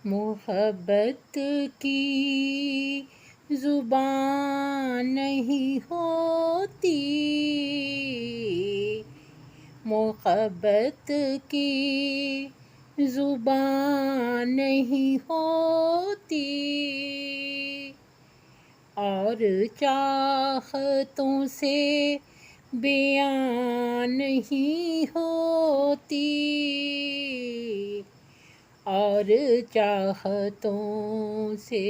محبت کی زبان نہیں ہوتی، محبت کی زبان نہیں ہوتی، اور چاہتوں سے بیان نہیں ہوتی، اور چاہتوں سے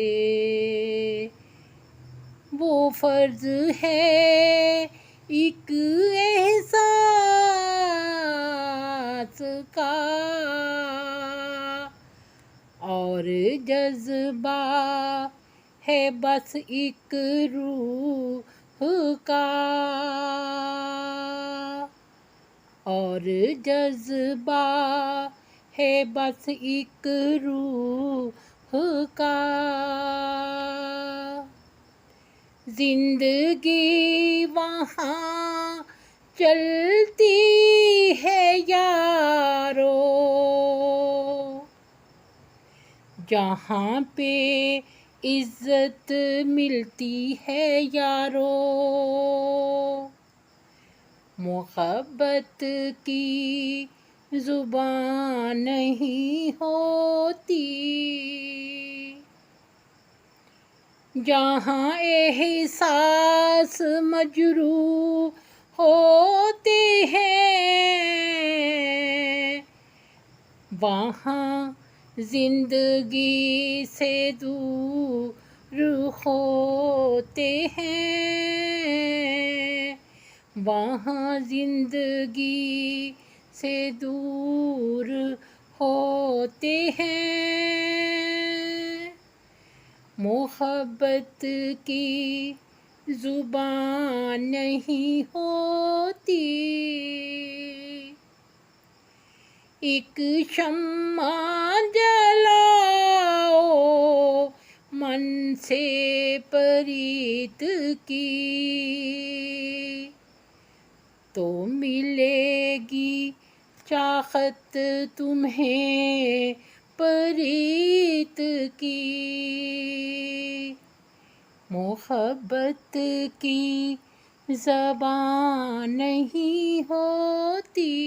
وہ فرض ہے ایک احساس کا، اور جذبہ ہے بس ایک روح کا، اور جذبہ ہے بس ایک روح کا، زندگی وہاں چلتی ہے یارو جہاں پہ عزت ملتی ہے یارو، محبت کی زبان نہیں ہوتی، جہاں احساس مجروح ہوتے ہیں وہاں زندگی سے دور ہوتے ہیں، وہاں زندگی سے دور ہوتے ہیں، محبت کی زبان نہیں ہوتی، ایک شمع جلاؤ من سے پریت کی، تو ملے گی چاہت تمہیں پریت کی، محبت کی زبان نہیں ہوتی،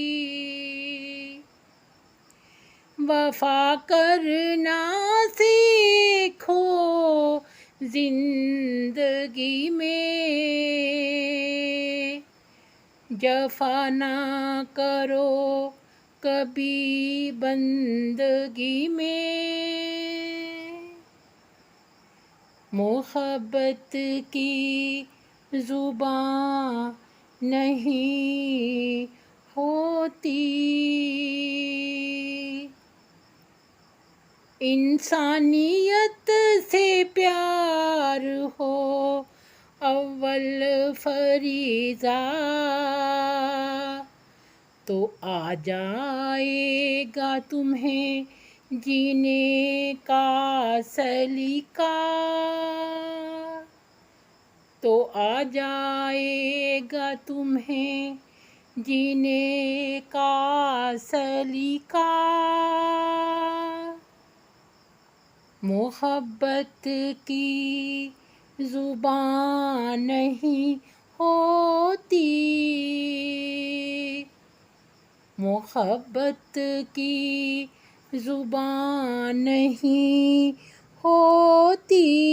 وفا کرنا سیکھو زندگی میں، جفا نہ کرو کبھی بندگی میں، محبت کی زبان نہیں ہوتی، انسانیت سے پیار ہو اول فریضہ، تو آ جائے گا تمہیں جینے کا سلیقہ، تو آ جائے گا تمہیں جینے کا سلیقہ، محبت کی زبان نہیں ہوتی، محبت کی زبان نہیں ہوتی۔